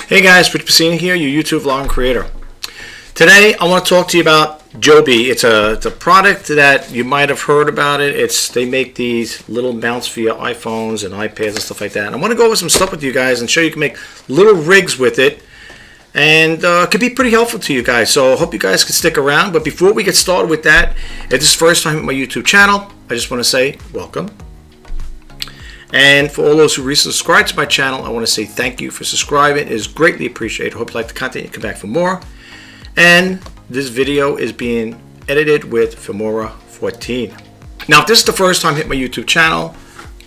Hey guys, Pro2 here, your YouTube vlog creator. Today I want to talk to you about Joby. It's a product that you might have heard about it. They make these little mounts for your iPhones and iPads and stuff like that. And I want to go over some stuff with you guys and show you can make little rigs with it. And it could be pretty helpful to you guys. So I hope you guys can stick around. But before we get started with that, if this is the first time at my YouTube channel, I just want to say welcome. And for all those who recently subscribed to my channel, I want to say thank you for subscribing. It is greatly appreciated. I hope you like the content. You come back for more. And this video is being edited with Filmora 14. Now, if this is the first time hitting my YouTube channel,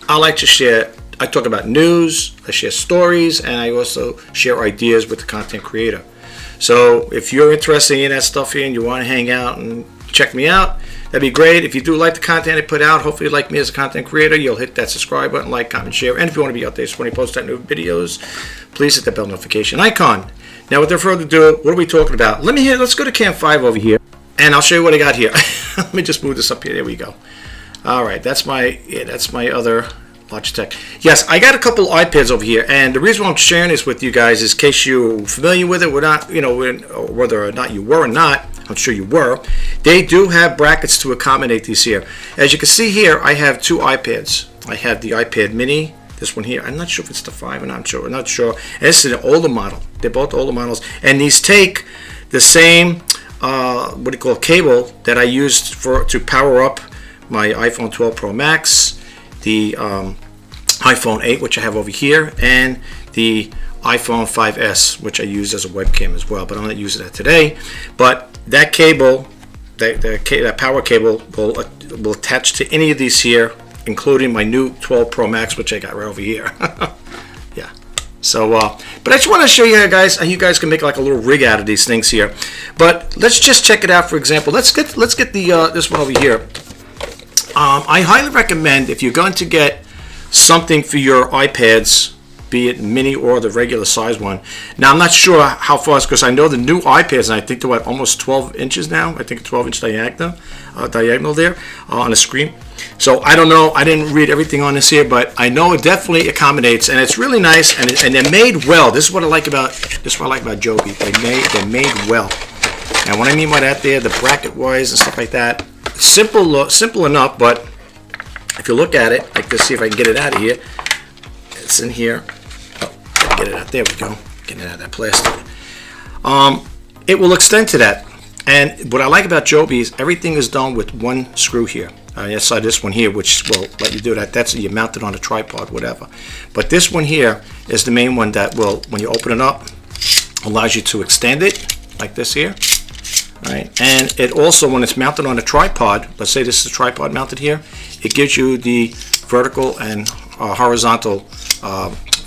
I like to share. I talk about news, I share stories, and I also share ideas with the content creator. So if you're interested in that stuff here and you want to hang out and check me out, that'd be great. If you do like the content I put out, hopefully you like me as a content creator, you'll hit that subscribe button, like, comment, share. And if you want to be out there when I post out new videos, please hit the bell notification icon. Now, without further ado, what are we talking about? Let's go to Cam 5 over here, and I'll show you what I got here. Let me just move this up here. There we go. All right, that's my other Logitech. Yes, I got a couple iPads over here, and the reason why I'm sharing this with you guys is in case you're familiar with it, whether or not you were or not. I'm sure you were. They do have brackets to accommodate these here. As you can see here, I have two iPads. I have the iPad mini, this one here. I'm not sure if it's the 5 or not. I'm not sure. And this is an older model. They're both older models. And these take the same, cable that I used to power up my iPhone 12 Pro Max, the iPhone 8, which I have over here, and the iPhone 5S, which I use as a webcam as well, but I'm not using that today. But that cable, that power cable will attach to any of these here, including my new 12 Pro Max, which I got right over here. Yeah. So, but I just want to show you guys how you guys can make like a little rig out of these things here. But let's just check it out. For example, let's get the this one over here. I highly recommend, if you're going to get something for your iPads, be it mini or the regular size one. Now, I'm not sure how far, because I know the new iPads, and I think they're almost 12 inches now. I think 12-inch diagonal there on the screen. So I don't know. I didn't read everything on this here, but I know it definitely accommodates, and it's really nice, and they're made well. This is what I like about Joby. They're made well. And what I mean by that, there, the bracket wise and stuff like that, simple enough. But if you look at it, like this, see if I can get it out of here. It's in here. Get it out. There we go. Getting it out of that plastic. It will extend to that. And what I like about Joby is everything is done with one screw here. I saw this one here, which will let you do that. That's you mount it on a tripod, whatever. But this one here is the main one that will, when you open it up, allows you to extend it like this here. All right. And it also, when it's mounted on a tripod, let's say this is a tripod mounted here, it gives you the vertical and horizontal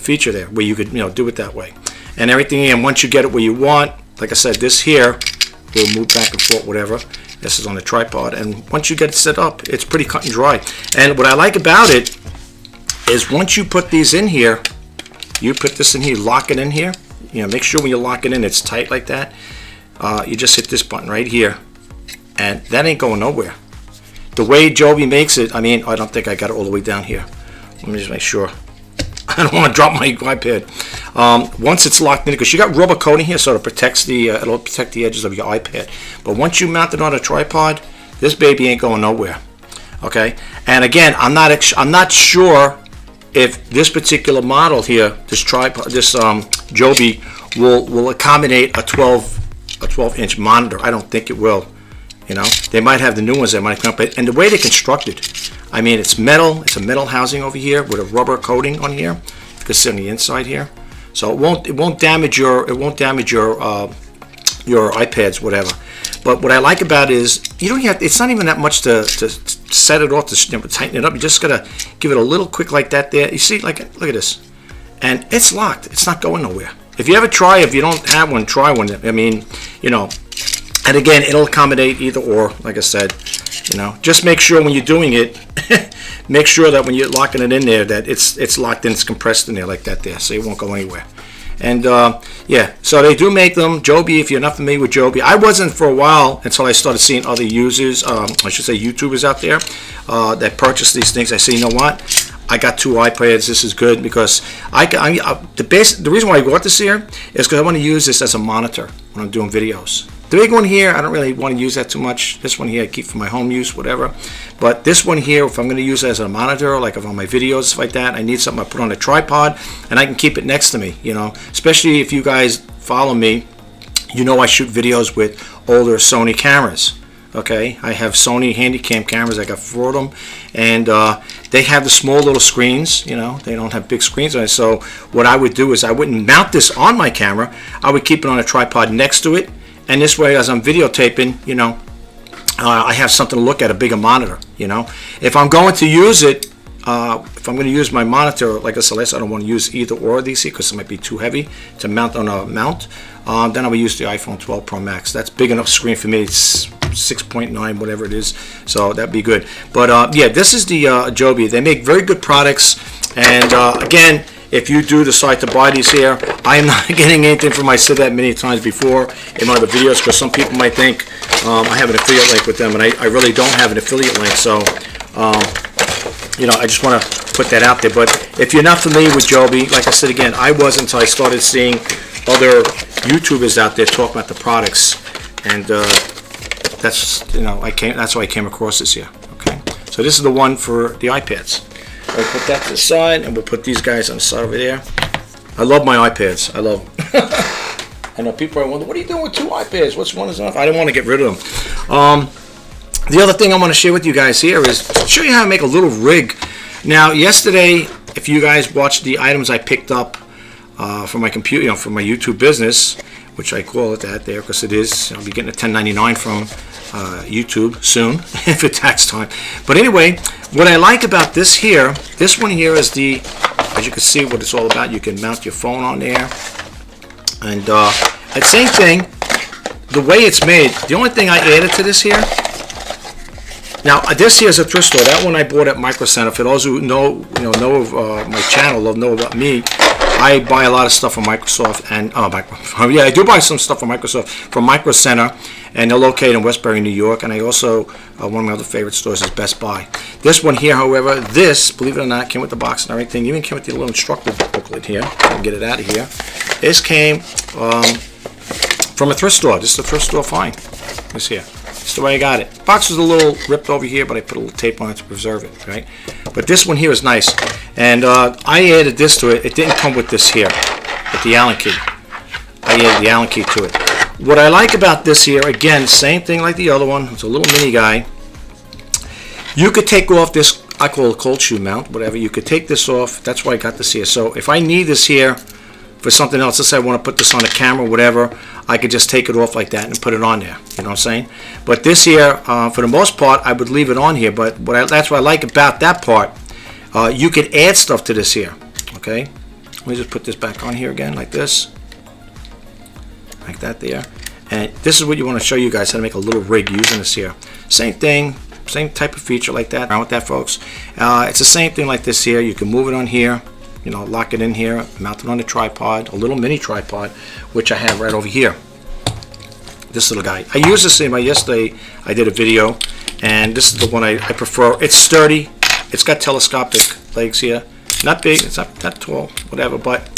feature there, where you could do it that way, and everything. And once you get it where you want, like I said, this here will move back and forth, whatever. This is on a tripod, and once you get it set up, it's pretty cut and dry. And what I like about it is once you put these in here, you put this in here, lock it in here. Make sure when you lock it in, it's tight like that. You just hit this button right here, and that ain't going nowhere. The way Joby makes it, I don't think I got it all the way down here. Let me just make sure. I don't want to drop my iPad. Once it's locked in, because you got rubber coating here, so it protects it'll protect the edges of your iPad. But once you mount it on a tripod, this baby ain't going nowhere. Okay. And again, I'm not sure if this particular model here, this Joby will accommodate a 12-inch monitor. I don't think it will. They might have the new ones that might come up, and the way they constructed, it's metal. It's a metal housing over here with a rubber coating on here. You can see on the inside here, so it won't damage your iPads, whatever. But what I like about it is you don't have. It's not even that much to set it off, to tighten it up. You just gotta give it a little quick like that. There, you see, look at this, and it's locked. It's not going nowhere. If you don't have one, try one. And again, it'll accommodate either or, like I said. Just make sure when you're doing it, make sure that when you're locking it in there, that it's locked in, it's compressed in there like that there, so it won't go anywhere. And yeah, so they do make them. Joby, if you're not familiar with Joby, I wasn't for a while until I started seeing other users, I should say YouTubers out there that purchase these things. I say, you know what? I got 2 iPads. This is good because the reason why I got this here is because I want to use this as a monitor when I'm doing videos. The big one here, I don't really want to use that too much. This one here I keep for my home use, whatever. But this one here, if I'm going to use it as a monitor, like if on my videos, stuff like that, I need something I put on a tripod and I can keep it next to me, you know. Especially if you guys follow me, you know I shoot videos with older Sony cameras. Okay, I have Sony Handycam cameras. I got 4 of them, and they have the small little screens. You know, they don't have big screens on it. So what I would do is I wouldn't mount this on my camera. I would keep it on a tripod next to it, and this way, as I'm videotaping, you know, I have something to look at, a bigger monitor. You know, if I'm going to use it, if I'm going to use my monitor, like I said, I don't want to use either or of these here because it might be too heavy to mount on a mount. Then I would use the iPhone 12 Pro Max. That's big enough screen for me. It's 6.9, whatever it is, so that'd be good. But yeah, this is the Joby. They make very good products, and again, if you do decide to buy these here, I am not getting anything from. I said that many times before in my other videos, because some people might think I have an affiliate link with them, and I really don't have an affiliate link. So you know, I just want to put that out there. But if you're not familiar with Joby, like I said again, I wasn't until I started seeing other YouTubers out there talk about the products, and that's, you know, that's why I came across this here. Okay, so this is the one for the iPads. I'll put that to the side, and we'll put these guys on the side over there. I love my iPads. I love them. I know people are wondering, what are you doing with 2 iPads? What's one is enough? I didn't want to get rid of them. The other thing I want to share with you guys here is show you how to make a little rig. Now, yesterday, if you guys watched the items I picked up for my computer, you know, for my YouTube business, which I call it that there because it is. I'll be getting a 1099 from YouTube soon for tax time. But anyway, what I like about this one here is the, as you can see what it's all about. You can mount your phone on there, and the same thing, the way it's made. The only thing I added to this here. Now this here is a thrift store. That one I bought at Micro Center. For those who know of my channel, know about me. I buy a lot of stuff from Microsoft, and yeah, I do buy some stuff from Microsoft from Micro Center, and they're located in Westbury, New York. And I also one of my other favorite stores is Best Buy. This one here, however, believe it or not, came with the box and everything. Even came with the little instructor booklet here. I can get it out of here. This came from a thrift store. This is a thrift store find. This here. That's the way I got it. The box was a little ripped over here, but I put a little tape on it to preserve it, right? But this one here is nice. And I added this to it. It didn't come with this here, with the Allen key. I added the Allen key to it. What I like about this here, again, same thing like the other one. It's a little mini guy. You could take off this, I call it a cold shoe mount, whatever. You could take this off. That's why I got this here. So if I need this here for something else, let's say I want to put this on a camera, whatever, I could just take it off like that and put it on there. You know what I'm saying? But this here, for the most part, I would leave it on here. But that's what I like about that part. You could add stuff to this here. Okay? Let me just put this back on here again, like this. Like that there. And this is what you want to show you guys, how to make a little rig using this here. Same thing. Same type of feature like that. Around with that, folks. It's the same thing like this here. You can move it on here. You know, lock it in here, mount it on the tripod, a little mini tripod, which I have right over here. This little guy. I used this yesterday. I did a video, and this is the one I prefer. It's sturdy. It's got telescopic legs here. Not big. It's not that tall. Whatever. But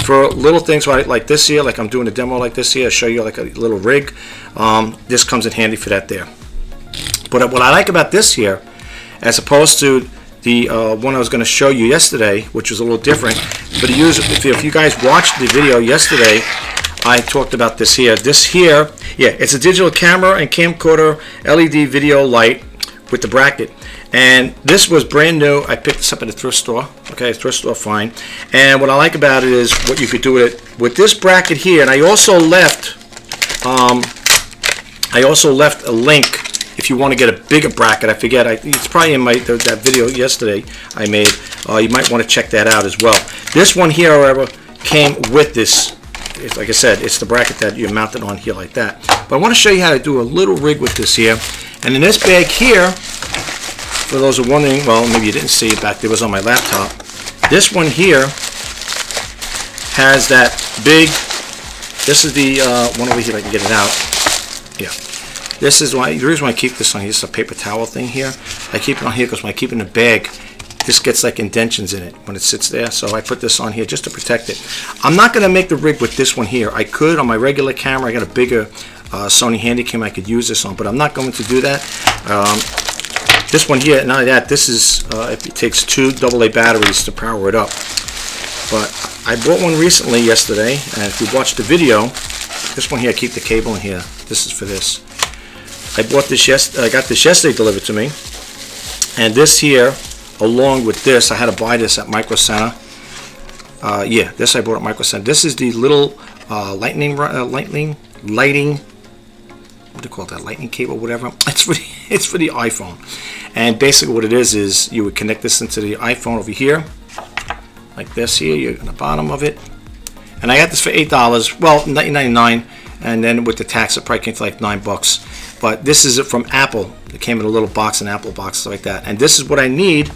for little things like this here, like I'm doing a demo like this here, I'll show you like a little rig. This comes in handy for that there. But what I like about this here, as opposed to the one I was going to show you yesterday, which was a little different, but if you guys watched the video yesterday, I talked about this here. This here, yeah, it's a digital camera and camcorder LED video light with the bracket. And this was brand new. I picked this up at a thrift store. Okay, thrift store find. And what I like about it is what you could do with this bracket here. And I also left a link. If you want to get a bigger bracket, I forget. It's probably in that video yesterday I made. You might want to check that out as well. This one here, however, came with this. Like I said, it's the bracket that you mount it on here like that. But I want to show you how to do a little rig with this here. And in this bag here, for those who are wondering, well, maybe you didn't see it back there, it was on my laptop. This one here has that big, this is the one over here if I can get it out. Yeah. This is why, the reason why I keep this on here, this is a paper towel thing here. I keep it on here because when I keep it in a bag, this gets like indentions in it when it sits there. So I put this on here just to protect it. I'm not going to make the rig with this one here. I could on my regular camera. I got a bigger Sony Handycam I could use this on, but I'm not going to do that. This one here, not only that, this is, it takes 2 AA batteries to power it up. But I bought one recently yesterday, and if you watch the video, this one here, I keep the cable in here. This is for this. I bought this I got this yesterday delivered to me, and this here, along with this, I had to buy this at Micro Center. Yeah, this I bought at Micro Center. This is the little lighting. What do you call it? That lightning cable, whatever. It's for the iPhone, and basically what it is you would connect this into the iPhone over here, like this here. You're on the bottom of it, and I got this for $8. Well, $9.99, and then with the tax, it probably came to like $9. But this is it from Apple. It came in a little box, an Apple box like that. And this is what I need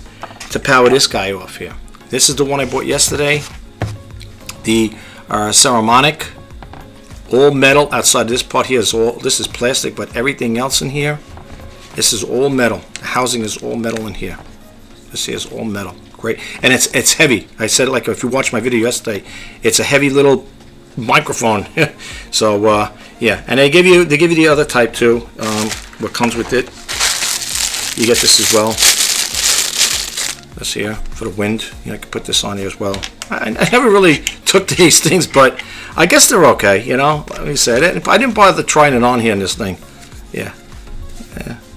to power this guy off here. This is the one I bought yesterday. The ceramic, all metal. Outside this part here is all, this is plastic, but everything else in here, this is all metal. The housing is all metal in here. This here is all metal. Great. And it's heavy. I said it like if you watched my video yesterday, it's a heavy little microphone. So yeah, and they give you the other type too. What comes with it, you get this as well. This here for the wind. You know, I can put this on here as well. I never really took to these things, but I guess they're okay. You know, let me say that. I didn't bother trying it on here in this thing. Yeah,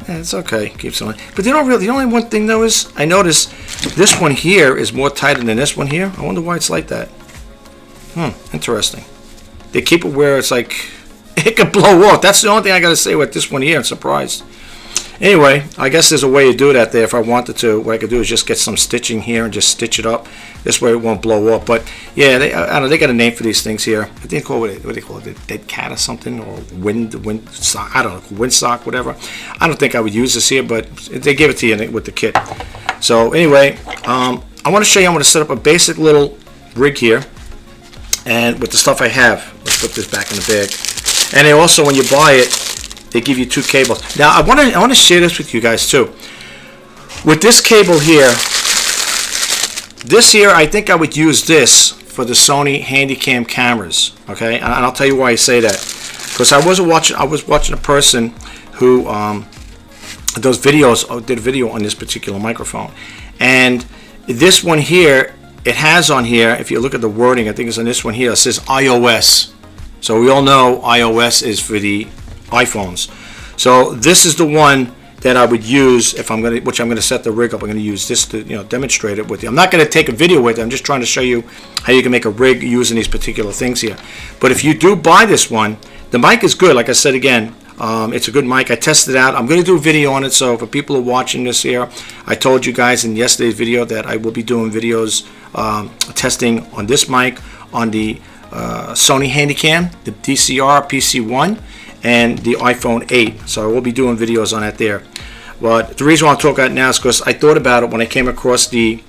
it's okay. Keeps it on. But they don't really. The only one thing though is I noticed this one here is more tighter than this one here. I wonder why it's like that. Interesting. They keep it where it's like it could blow off. That's the only thing I got to say with this one here. I'm surprised. Anyway, I guess there's a way to do that there if I wanted to. What I could do is just get some stitching here and just stitch it up. This way it won't blow up. But yeah, I don't know. They got a name for these things here. I think what do they call it? A dead cat or something, or wind sock. I don't know, wind sock, whatever. I don't think I would use this here, but they give it to you with the kit. So anyway, I want to show you. I'm going to set up a basic little rig here. And with the stuff I have, let's put this back in the bag. And they also, when you buy it, they give you 2 cables. Now I want to share this with you guys too. With this cable here, I think I would use this for the Sony Handycam cameras. Okay, and I'll tell you why I say that. Because I was watching a person who does videos, did a video on this particular microphone, and this one here. It has on here, if you look at the wording, I think it's on this one here, it says iOS. So we all know iOS is for the iPhones. So this is the one that I would use if I'm going to set the rig up. I'm going to use this to demonstrate it with you. I'm not going to take a video with it. I'm just trying to show you how you can make a rig using these particular things here. But if you do buy this one, the mic is good. Like I said again, it's a good mic. I tested it out. I'm going to do a video on it. So for people who are watching this here, I told you guys in yesterday's video that I will be doing videos testing on this mic, on the Sony Handycam, the DCR PC1, and the iPhone 8. So I will be doing videos on that there. But the reason why I'm talking about it now is because I thought about it when I came across the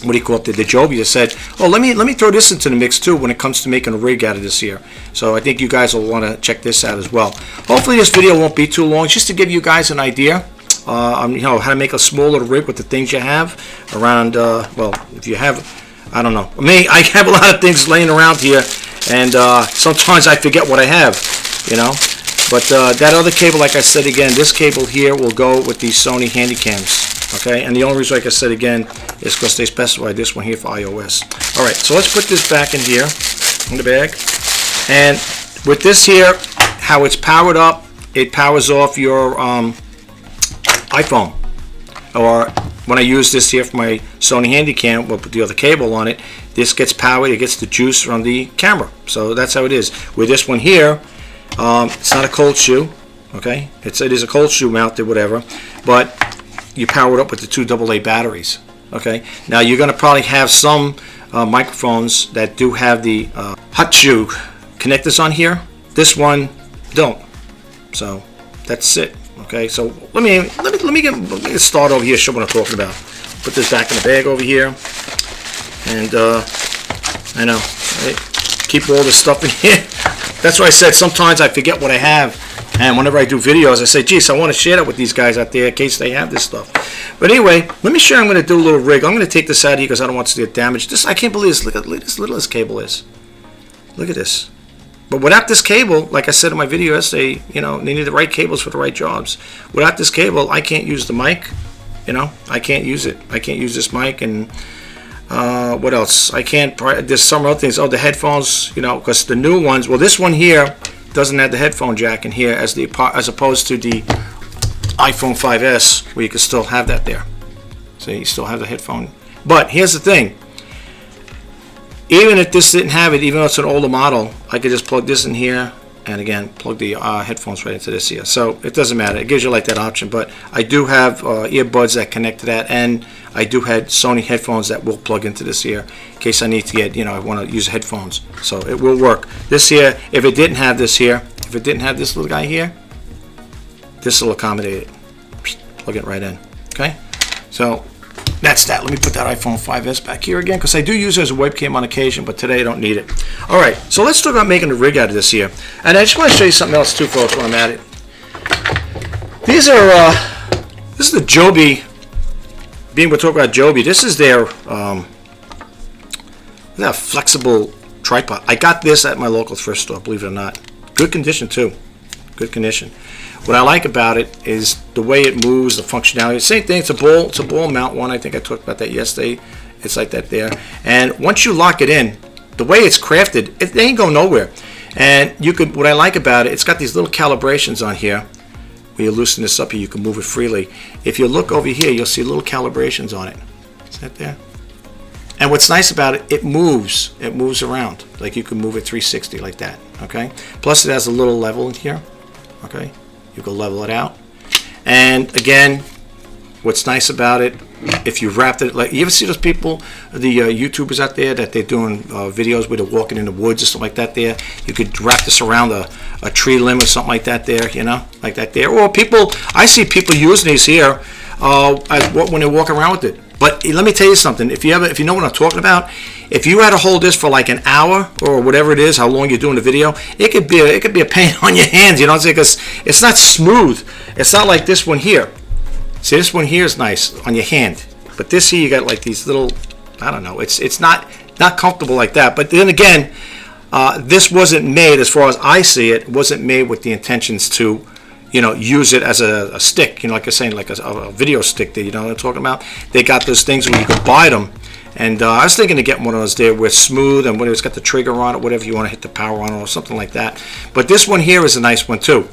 the Joby. I said, oh, let me throw this into the mix too when it comes to making a rig out of this here. So I think you guys will want to check this out as well. Hopefully this video won't be too long, just to give you guys an idea on how to make a small little rig with the things you have around. Well, if you have, I don't know. Me, I have a lot of things laying around here, and sometimes I forget what I have, But that other cable, like I said again, this cable here will go with the Sony Handycams. Okay, and the only reason, like I said again, is because they specify this one here for iOS. All right, so let's put this back in here in the bag. And with this here, how it's powered up, it powers off your iPhone. Or when I use this here for my Sony Handycam, we'll put the other cable on it. This gets powered, it gets the juice from the camera. So that's how it is. With this one here, it's not a cold shoe. Okay, it is a cold shoe mounted, whatever, but you power it up with the 2 AA batteries. Okay, now you're going to probably have some microphones that do have the hot shoe connectors on here. This one don't. So that's it. Okay, so let me get started over here. Show what I'm talking about. Put this back in the bag over here, and I know. I keep all this stuff in here. That's why I said sometimes I forget what I have. And whenever I do videos, I say, geez, I want to share that with these guys out there in case they have this stuff. But anyway, let me show you. I'm going to do a little rig. I'm going to take this out of here because I don't want it to get damaged. This, I can't believe this. Look at this little this cable is. Look at this. But without this cable, like I said in my video yesterday, you know, they need the right cables for the right jobs. Without this cable, I can't use the mic. You know, I can't use it. I can't use this mic. And what else? I can't. There's some other things. Oh, the headphones. You know, because the new ones. Well, this one here doesn't have the headphone jack in here as opposed to the iPhone 5S, where you can still have that there. So you still have the headphone. But here's the thing. Even if this didn't have it, even though it's an older model, I could just plug this in here and again plug the headphones right into this here. So it doesn't matter. It gives you like that option. But I do have earbuds that connect to that, and I do have Sony headphones that will plug into this here in case I need to get, you know, I want to use headphones. So it will work. This here, if it didn't have this here, if it didn't have this little guy here, this will accommodate it. Plug it right in. Okay? So that's that. Let me put that iPhone 5S back here again because I do use it as a webcam on occasion, but today I don't need it. All right, so let's talk about making a rig out of this here. And I just want to show you something else too, folks, while I'm at it. These are, this is the Joby, being we're talking about Joby, this is their flexible tripod. I got this at my local thrift store, believe it or not. Good condition too, good condition. What I like about it is the way it moves, the functionality. Same thing, it's a ball mount one. I think I talked about that yesterday. It's like that there. And once you lock it in, the way it's crafted, it ain't going nowhere. And you could, what I like about it, it's got these little calibrations on here. When you loosen this up here, you can move it freely. If you look over here, you'll see little calibrations on it. Is that there? And what's nice about it, it moves around. Like you can move it 360 like that, okay? Plus it has a little level in here, okay? You can level it out. And again, what's nice about it, if you wrapped it, like you ever see those people, the YouTubers out there that they're doing videos where they're walking in the woods or something like that there, you could wrap this around a tree limb or something like that there, you know, like that there. Or people, I see people using these here when they walk around with it. But let me tell you something, if you know what I'm talking about, if you had to hold this for like an hour or whatever it is, how long you're doing the video, it could be a pain on your hands, you know what I'm saying? Because it's not smooth. It's not like this one here. See, this one here is nice on your hand, but this here you got like these little, I don't know. It's not comfortable like that. But then again, this wasn't made, as far as I see it, wasn't made with the intentions to, you know, use it as a stick, you know, like I was saying, like a video stick there, you know what I'm talking about? They got those things where you could buy them. And I was thinking of getting one of those there where it's smooth and when it's got the trigger on it, whatever you want to hit the power on it or something like that. But this one here is a nice one too.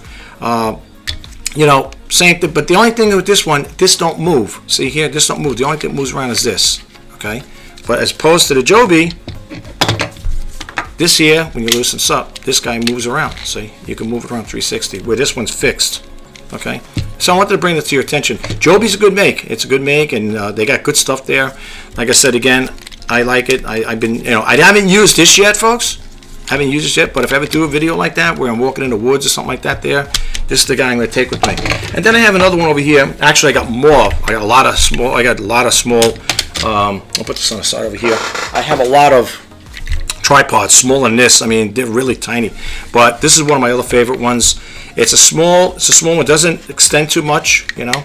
You know, same thing, but the only thing with this one, this don't move. See here, this don't move. The only thing that moves around is this, okay? But as opposed to the Joby, this here, when you loosen this up, this guy moves around. See, you can move it around 360, where this one's fixed, okay? So I wanted to bring this to your attention. Joby's a good make. It's a good make, and they got good stuff there. Like I said again, I like it. I've been, you know, I haven't used this yet, folks. I haven't used this yet, but if I ever do a video like that, where I'm walking in the woods or something like that there, this is the guy I'm going to take with me. And then I have another one over here. Actually, I got more. I got a lot of small. I'll put this on the side over here. I have a lot of tripods, smaller than this. I mean, they're really tiny. But this is one of my other favorite ones. It's a small one. Doesn't extend too much, you know.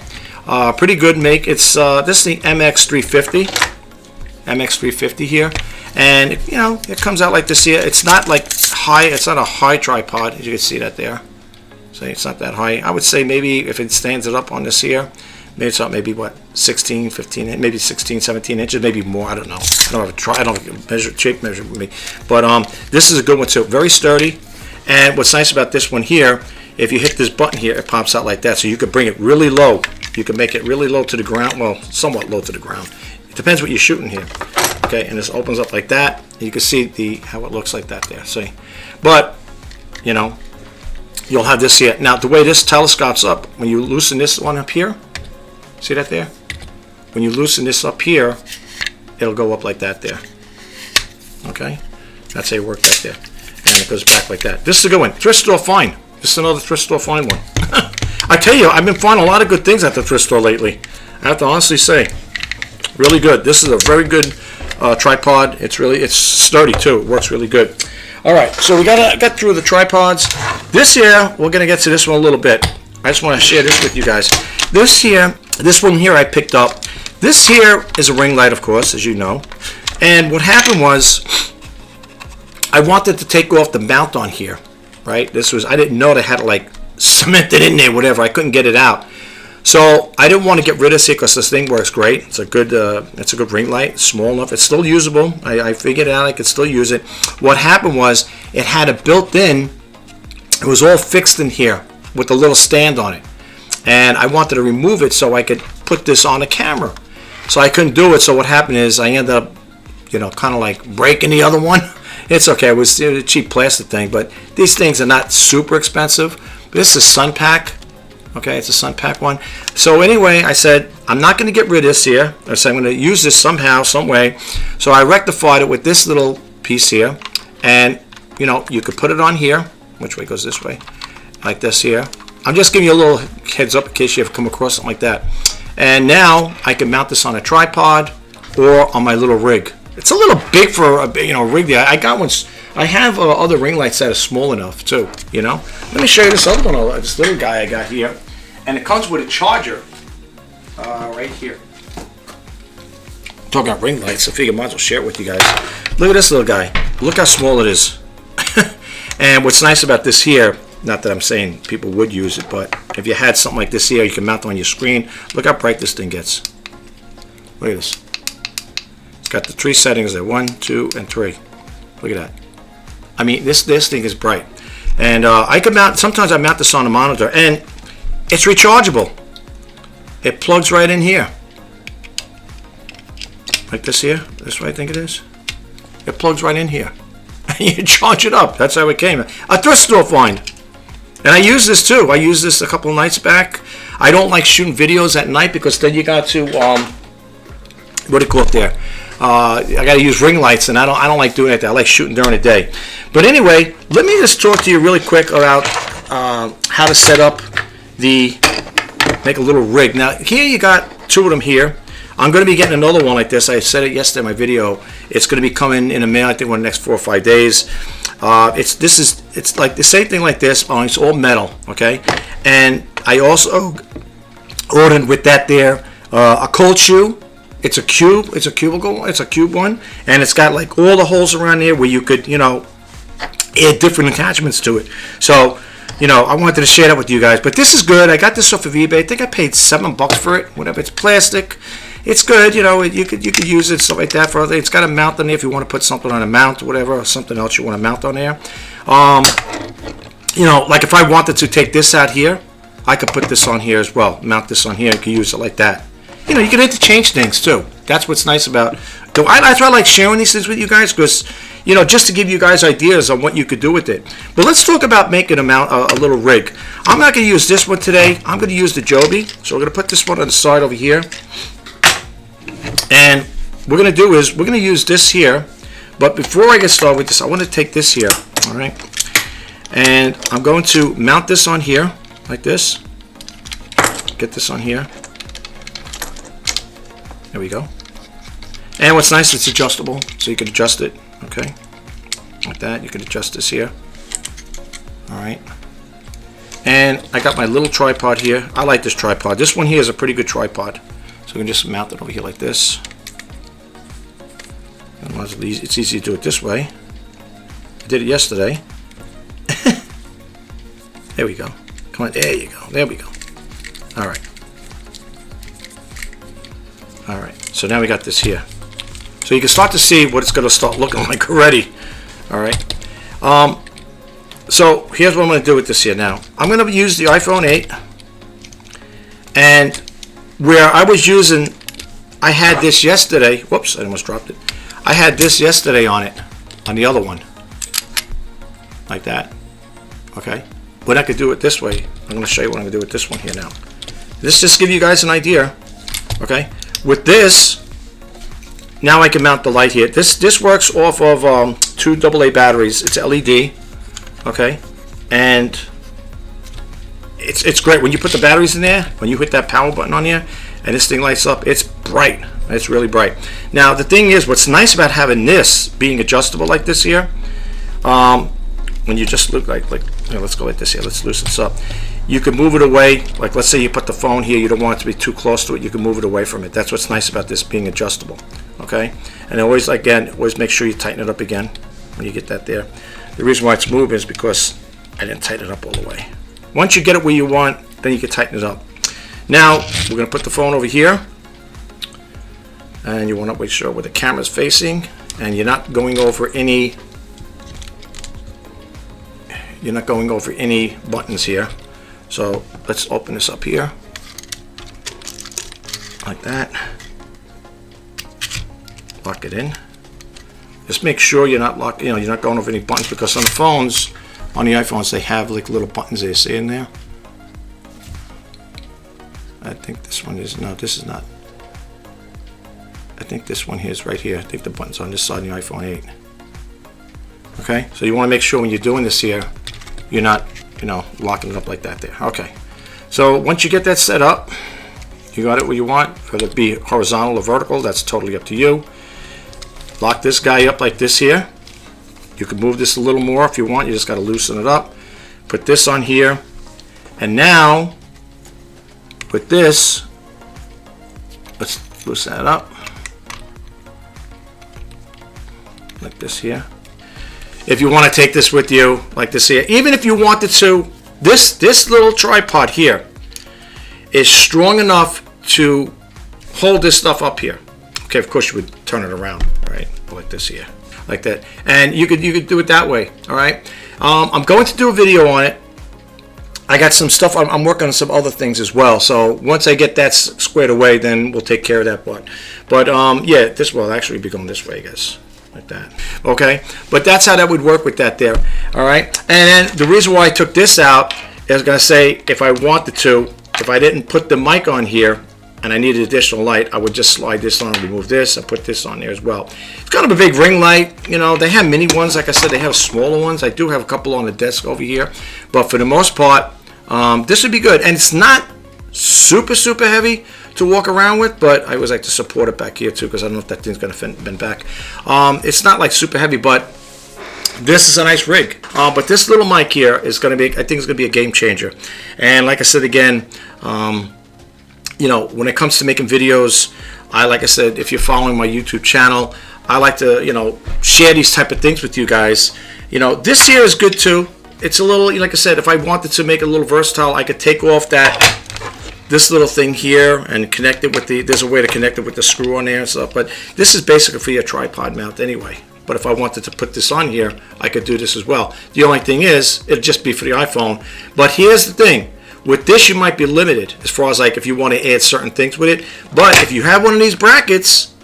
Pretty good make. It's this is the MX350. MX350 here. And, you know, it comes out like this here. It's not like high. It's not a high tripod, as you can see that there. So it's not that high. I would say maybe if it stands it up on this here, maybe it's up maybe what, 16, 15, maybe 16, 17 inches, maybe more. I don't know. I don't have a shape measure with me. But this is a good one too. Very sturdy. And what's nice about this one here, if you hit this button here, it pops out like that. So you could bring it really low. You can make it really low to the ground. Well, somewhat low to the ground. It depends what you're shooting here. Okay, and this opens up like that. You can see how it looks like that there. See, but you know, you'll have this here. Now, the way this telescopes up, when you loosen this one up here, see that there? When you loosen this up here, it'll go up like that there. Okay, that's how you work that there, and it goes back like that. This is a good one. Thrift store find. This is another thrift store find one. I tell you, I've been finding a lot of good things at the thrift store lately. I have to honestly say, really good. This is a very good tripod. It's sturdy too. It works really good. All right, so we got through the tripods. This here, we're gonna get to this one a little bit. I just want to share this with you guys. This one here I picked up. This here is a ring light, of course, as you know. And what happened was, I wanted to take off the mount on here, right? I didn't know they had to like cement it in there, whatever. I couldn't get it out. So I didn't want to get rid of this here because this thing works great. It's a good ring light. It's small enough. It's still usable. I figured out I could still use it. What happened was it had a built-in. It was all fixed in here with a little stand on it, and I wanted to remove it so I could put this on the camera. So I couldn't do it. So what happened is I ended up, kind of like breaking the other one. It's okay. It was a cheap plastic thing, but these things are not super expensive. This is Sun Pack. Okay, it's a Sun Pack one. So anyway, I said, I'm not going to get rid of this here. I said, I'm going to use this somehow, some way. So I rectified it with this little piece here. And, you could put it on here. Which way goes this way? Like this here. I'm just giving you a little heads up in case you ever come across something like that. And now I can mount this on a tripod or on my little rig. It's a little big for a rig there. I got one. I have other ring lights that are small enough too. Let me show you this other one. This little guy I got here, and it comes with a charger right here. I'm talking about ring lights, so I figure I might as well share it with you guys. Look at this little guy. Look how small it is. And what's nice about this here, not that I'm saying people would use it, but if you had something like this here, you can mount it on your screen. Look how bright this thing gets. Look at this. It's got the 3 settings there, 1, 2, and 3. Look at that. I mean, this thing is bright. And I could mount, sometimes I mount this on a monitor, and it's rechargeable. It plugs right in here. Like this here. This way I think it is. It plugs right in here. You charge it up. That's how it came. A thrift store find. And I use this too. I used this a couple of nights back. I don't like shooting videos at night because then you got to, what do you call it there? I got to use ring lights, and I don't like doing it. I like shooting during the day. But anyway, let me just talk to you really quick about how to set up make a little rig. Now here you got 2 of them here. I'm going to be getting another one like this. I said it yesterday in my video. It's going to be coming in the mail, I think, in the next 4 or 5 days. It's like the same thing like this, only it's all metal, okay? And I also ordered with that there a cold shoe. It's a cube. It's a cubicle. It's a cube one, and it's got like all the holes around there where you could, add different attachments to it. So, I wanted to share that with you guys. But this is good. I got this off of eBay. I think I paid $7 for it. Whatever. It's plastic. It's good. You could use it stuff like that for other. It's got a mount on there if you want to put something on a mount or whatever, or something else you want to mount on there. Like if I wanted to take this out here, I could put this on here as well. Mount this on here. You can use it like that. You can interchange things too. That's what's nice about. That's why I like sharing these things with you guys, because just to give you guys ideas on what you could do with it. But let's talk about making a little rig. I'm not going to use this one today. I'm going to use the Joby. So we're going to put this one on the side over here. And what we're going to do is we're going to use this here. But before I get started with this, I want to take this here. All right. And I'm going to mount this on here like this. Get this on here. There we go. And what's nice, it's adjustable, so you can adjust it, okay? Like that, you can adjust this here. All right. And I got my little tripod here. I like this tripod. This one here is a pretty good tripod. So we can just mount it over here like this. And it's easy to do it this way. I did it yesterday. There we go. Come on, there you go. There we go. All right. All right. So now we got this here. So you can start to see what it's going to start looking like already. All right. So here's what I'm going to do with this here now. I'm going to use the iPhone 8. And where I was using, I had this yesterday. Whoops, I almost dropped it. I had this yesterday on it, on the other one. Like that. Okay. But I could do it this way. I'm going to show you what I'm going to do with this one here now. This just give you guys an idea. Okay. With this, now I can mount the light here. This works off of 2 AA batteries. It's LED, okay, and it's great when you put the batteries in there. When you hit that power button on here, and this thing lights up. It's bright. It's really bright. Now the thing is, what's nice about having this being adjustable like this here, when you just look like let's go like this here. Let's loosen this up. You can move it away. Like let's say you put the phone here, you don't want it to be too close to it. You can move it away from it. That's what's nice about this being adjustable. Okay, and always always make sure you tighten it up again when you get that there. The reason why it's moving is because I didn't tighten it up all the way. Once you get it where you want, then you can tighten it up. Now we're going to put the phone over here, and you want to make sure where the camera's facing, and you're not going over any buttons here. So let's open this up here like that. Lock it in. Just make sure you're not you're not going over any buttons, because on the phones, on the iPhones, they have like little buttons they see in there. I think this one is, no, this is not. I think this one here is right here. I think the button's on this side of the iPhone 8. Okay, so you want to make sure when you're doing this here, you're not, locking it up like that there. Okay, so once you get that set up, you got it where you want, whether it be horizontal or vertical, that's totally up to you. Lock this guy up like this here. You can move this a little more if you want. You just got to loosen it up. Put this on here, and now with this, let's loosen that up like this here. If you want to take this with you like this here, even if you wanted to, this little tripod here is strong enough to hold this stuff up here. Okay, of course you would turn it around, right, like this here, like that, and you could do it that way. All right, I'm going to do a video on it. I got some stuff. I'm working on some other things as well. So once I get that squared away, then we'll take care of that part. But yeah, this will actually be going this way, I guess, like that. Okay, but that's how that would work with that there. All right, and then the reason why I took this out is gonna say, if I wanted to, if I didn't put the mic on here and I needed additional light, I would just slide this on, remove this, and put this on there as well. It's kind of a big ring light. They have mini ones. Like I said, they have smaller ones. I do have a couple on the desk over here, but for the most part, this would be good. And it's not super heavy to walk around with, but I always like to support it back here too, because I don't know if that thing's going to bend back. It's not like super heavy, but this is a nice rig. But this little mic here is going to be, I think it's going to be a game changer. And like I said again, when it comes to making videos, like I said, if you're following my YouTube channel, I like to, share these type of things with you guys. This here is good too. It's a little, like I said, if I wanted to make it a little versatile, I could take off this little thing here and connect it with there's a way to connect it with the screw on there and stuff. But this is basically for your tripod mount anyway. But if I wanted to put this on here, I could do this as well. The only thing is, it'd just be for the iPhone. But here's the thing. With this, you might be limited as far as like if you want to add certain things with it. But if you have one of these brackets,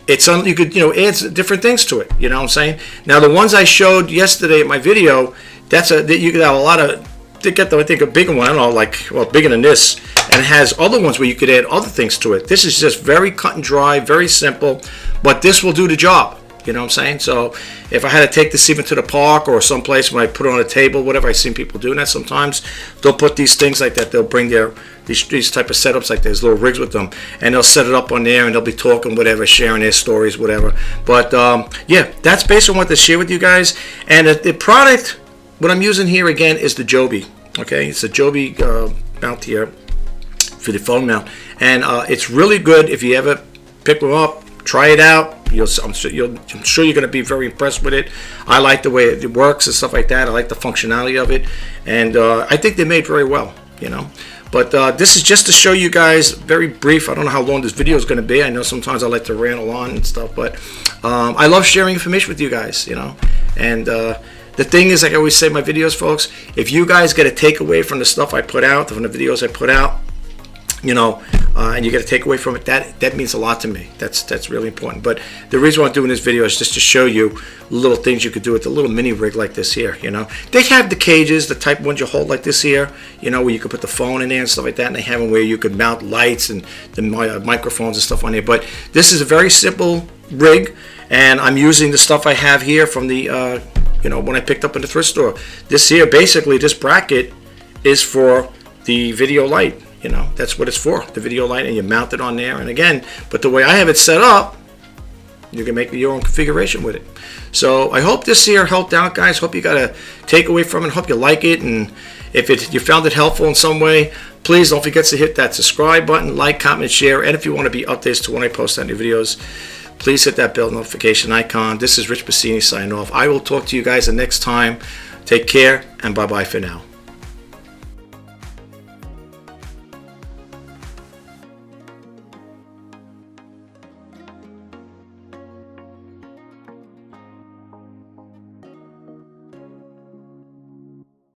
you could add different things to it. You know what I'm saying? Now the ones I showed yesterday in my video, you could have a lot of. I think a bigger one. I don't know, bigger than this, and it has other ones where you could add other things to it. This is just very cut and dry, very simple, but this will do the job. You know what I'm saying? So if I had to take this even to the park or someplace when I put it on a table, whatever, I've seen people doing that sometimes. They'll put these things like that. They'll bring these type of setups like there's little rigs with them, and they'll set it up on there, and they'll be talking, whatever, sharing their stories, whatever. But yeah, that's basically what I want to share with you guys. And the product, what I'm using here again is the Joby. Okay, it's a Joby mount here for the phone mount, and it's really good. If you ever pick them up, try it out. I'm sure you're going to be very impressed with it. I like the way it works and stuff like that. I like the functionality of it, and I think they're made very well. But this is just to show you guys, very brief. I don't know how long this video is going to be. I know sometimes I like to ramble on and stuff, but I love sharing information with you guys. And the thing is, like I always say in my videos, folks, if you guys get a takeaway from the stuff I put out, from the videos I put out, and you get a takeaway from it, that means a lot to me. That's really important. But the reason why I'm doing this video is just to show you little things you could do with a little mini rig like this here. They have the cages, the type ones you hold like this here, where you could put the phone in there and stuff like that, and they have them where you could mount lights and the microphones and stuff on there. But this is a very simple rig, and I'm using the stuff I have here from the when I picked up in the thrift store. This here, basically, this bracket is for the video light. You know, that's what it's for, the video light, and you mount it on there. And again, but the way I have it set up, you can make your own configuration with it. So I hope this here helped out, guys. Hope you got a takeaway from it. Hope you like it, and if you found it helpful in some way, please don't forget to hit that subscribe button, like, comment, share, and if you want to be updated to when I post any videos, please hit that bell notification icon. This is Rich Bassini signing off. I will talk to you guys the next time. Take care, and bye-bye for now.